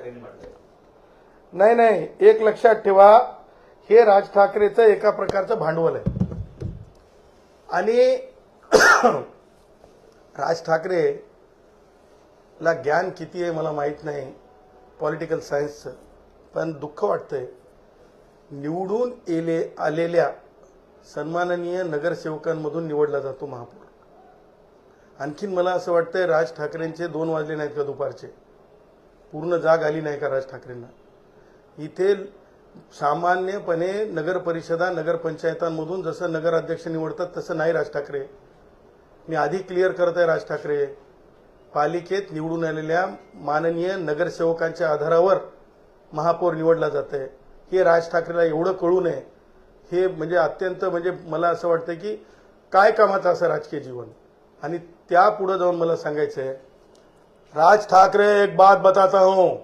ठाकरेंनी म्हटलंय. नाही नाही, एक लक्षात ठेवा, हे राज ठाकरेचं एका प्रकारचं भांडवल आहे. आणि राज ठाकरेला ज्ञान किती आहे मला माहीत नाही पॉलिटिकल सायन्सचं, पण दुःख वाटतंय निवडून आलेल्या सन्माननीय नगरसेवकांमधून निवडला जातो महापौर. आणखीन मला असं वाटतंय राज ठाकरेंचे 2 वाजले नाहीत का दुपारचे, पूर्ण जाग आली नाही का राज ठाकरेंना. इथे सामान्यपणे नगर परिषदा नगरपंचायतांमधून जसं नगराध्यक्ष निवडतात तसं नाही राज ठाकरे. मी आधी क्लिअर करत आहे, राज ठाकरे पालिकेत निवडून आलेल्या माननीय नगरसेवकांच्या आधारावर महापौर निवडला जात आहे. हे राज ठाकरेला एवढं कळू नये, हे म्हणजे अत्यंत म्हणजे मला असं वाटतं की काय कामाचं असं राजकीय जीवन. आणि त्या पुढे जाऊन मला सांगायचं आहे, राज ठाकरे एक बात बताता हूं,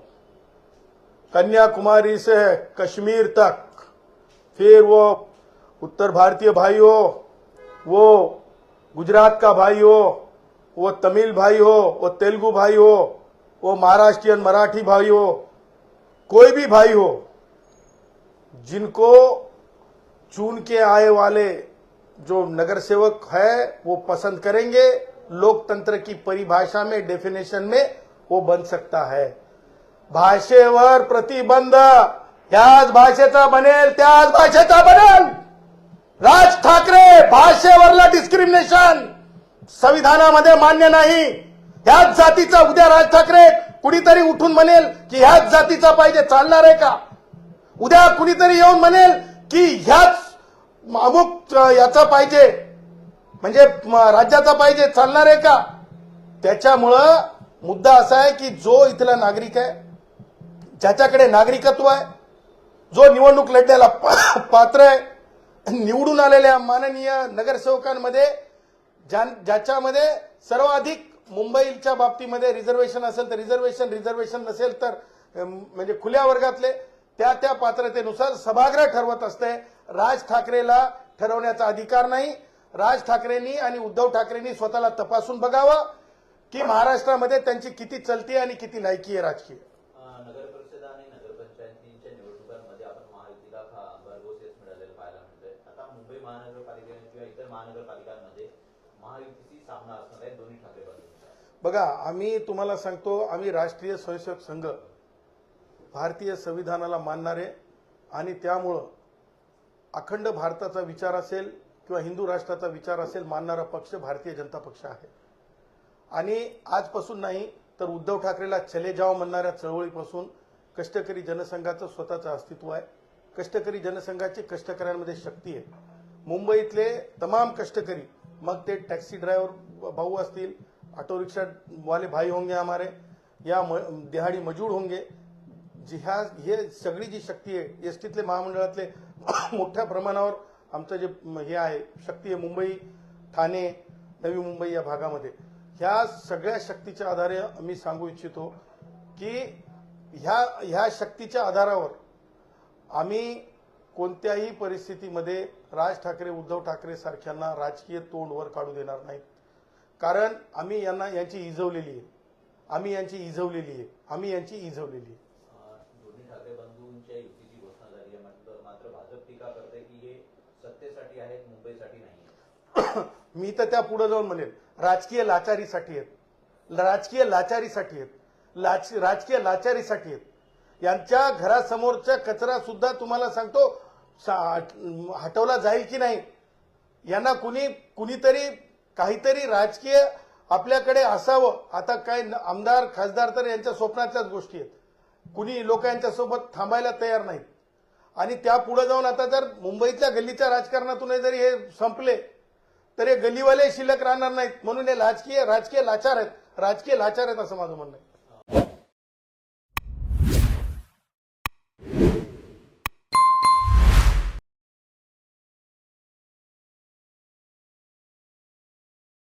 कन्याकुमारी से कश्मीर तक, फिर वो उत्तर भारतीय भाई हो, वो गुजरात का भाई हो, वो तमिल भाई हो, वो तेलुगु भाई हो, वो महाराष्ट्रियन मराठी भाई हो, कोई भी भाई हो, जिनको चुन के आए वाले जो नगरसेवक है वो पसंद करेंगे, लोकतंत्र की परिभाषा में डेफिनेशन में वो बन सकता है. भाषेवर प्रतिबंध ह्याच भाषेचा बनेल त्याच भाषेचा बनेल. राज ठाकरे भाषेवरला डिस्क्रिमिनेशन संविधानामध्ये मान्य नाही. ह्याच जातीचा उद्या राज ठाकरे कुणीतरी उठून म्हणेल की ह्याच जातीचा पाहिजे, चालणार आहे का? उद्या कुणीतरी येऊन म्हणेल की ह्याच अमुक याचा पाहिजे म्हणजे राज्याचा पाहिजे, चालणार आहे का? त्याच्यामुळं मुद्दा असा आहे की जो इथला नागरिक आहे, ज्याच्याकडे नागरिकत्व आहे, जो निवडणूक लढण्याला पात्र आहे, निवडून आलेल्या माननीय नगरसेवकांमध्ये ज्याच्यामध्ये सर्वाधिक मुंबईच्या बाबतीमध्ये रिझर्वेशन असेल तर रिझर्वेशन नसेल तर म्हणजे खुल्या वर्गातले त्या पात्रतेनुसार सभागृह ठरवत असते. राज ठाकरेला ठरवण्याचा अधिकार नाही. राज ठाकरेंनी आणि उद्धव ठाकरेंनी स्वतःला तपासून बघावं की महाराष्ट्रामध्ये त्यांची किती चलती आणि किती लायकी आहे राजकीय. नगरपरिषद आणि नगरपंचायतीच्या निवडणुकांमध्ये आपण महायुतीला भरघोस यश मिळालेलं पाहायला मिळतंय. आता मुंबई महानगरपालिकेने किंवा इतर महानगरपालिकांमध्ये महायुतीची सामना असणार आहे दोन्ही ठाकरे बाजूंचा. बघा, आम्ही तुम्हाला सांगतो, आम्ही राष्ट्रीय स्वयंसेवक संघ भारतीय संविधानाला मानणारे आणि त्यामुळं अखंड भारताचा विचार असेल किंवा हिंदू राष्ट्राचा विचार असेल मानणारा पक्ष भारतीय जनता पक्ष आहे. आणि आजपासून नाही तर उद्धव ठाकरेला चले जाओ म्हणणाऱ्या चळवळीपासून कष्टकरी जनसंघाचं स्वतःचं अस्तित्व आहे. कष्टकरी जनसंघाची कष्टकऱ्यांमध्ये शक्ती आहे. मुंबईतले तमाम कष्टकरी, मग ते टॅक्सी ड्रायव्हर भाऊ असतील, ऑटो रिक्शा वाले भाई होंगे हमारे, या दिहाड़ी मजूर होंगे, हे सगळी जी शक्ती आहे, एसटीतले महामंडळातले मोठ्या प्रमाणावर आमचं जे हे आहे शक्ती आहे मुंबई, ठाणे, नवी मुंबई या भागामध्ये, ह्या सगळ्या शक्तीच्या आधारे आम्ही सांगू इच्छितो की ह्या शक्तीच्या आधारावर आम्ही कोणत्याही परिस्थितीमध्ये राज ठाकरे उद्धव ठाकरे सारख्यांना राजकीय तोंड वर काढू देणार नाहीत. कारण आम्ही यांची इजवलेली आहे. दोन्ही ठाकरे बंधूंच्या युतीची घोषणा झाली आहे, मात्र भाजप टीका करते की हे सत्तेसाठी आहेत, मुंबईसाठी नाही. मी तर त्या पुढे जाऊन म्हणेल राजकीय लाचारीसाठी आहेत. यांच्या घरासमोरचा कचरा सुद्धा तुम्हाला सांगतो हटवला जाईल की नाही. यांना कुणीतरी काहीतरी राजकीय आपल्याकडे असावं. आता काय आमदार खासदार तर यांच्या स्वप्नातल्याच गोष्टी आहेत. कुणी लोक यांच्यासोबत थांबायला तयार नाहीत. आणि त्या पुढे जाऊन आता जर मुंबईतल्या गल्लीच्या राजकारणातून जरी हे संपले तर हे गल्लीवाले शिल्लक राहणार नाहीत. म्हणून हे राजकीय लाचार आहेत असं माझं म्हणणं आहे.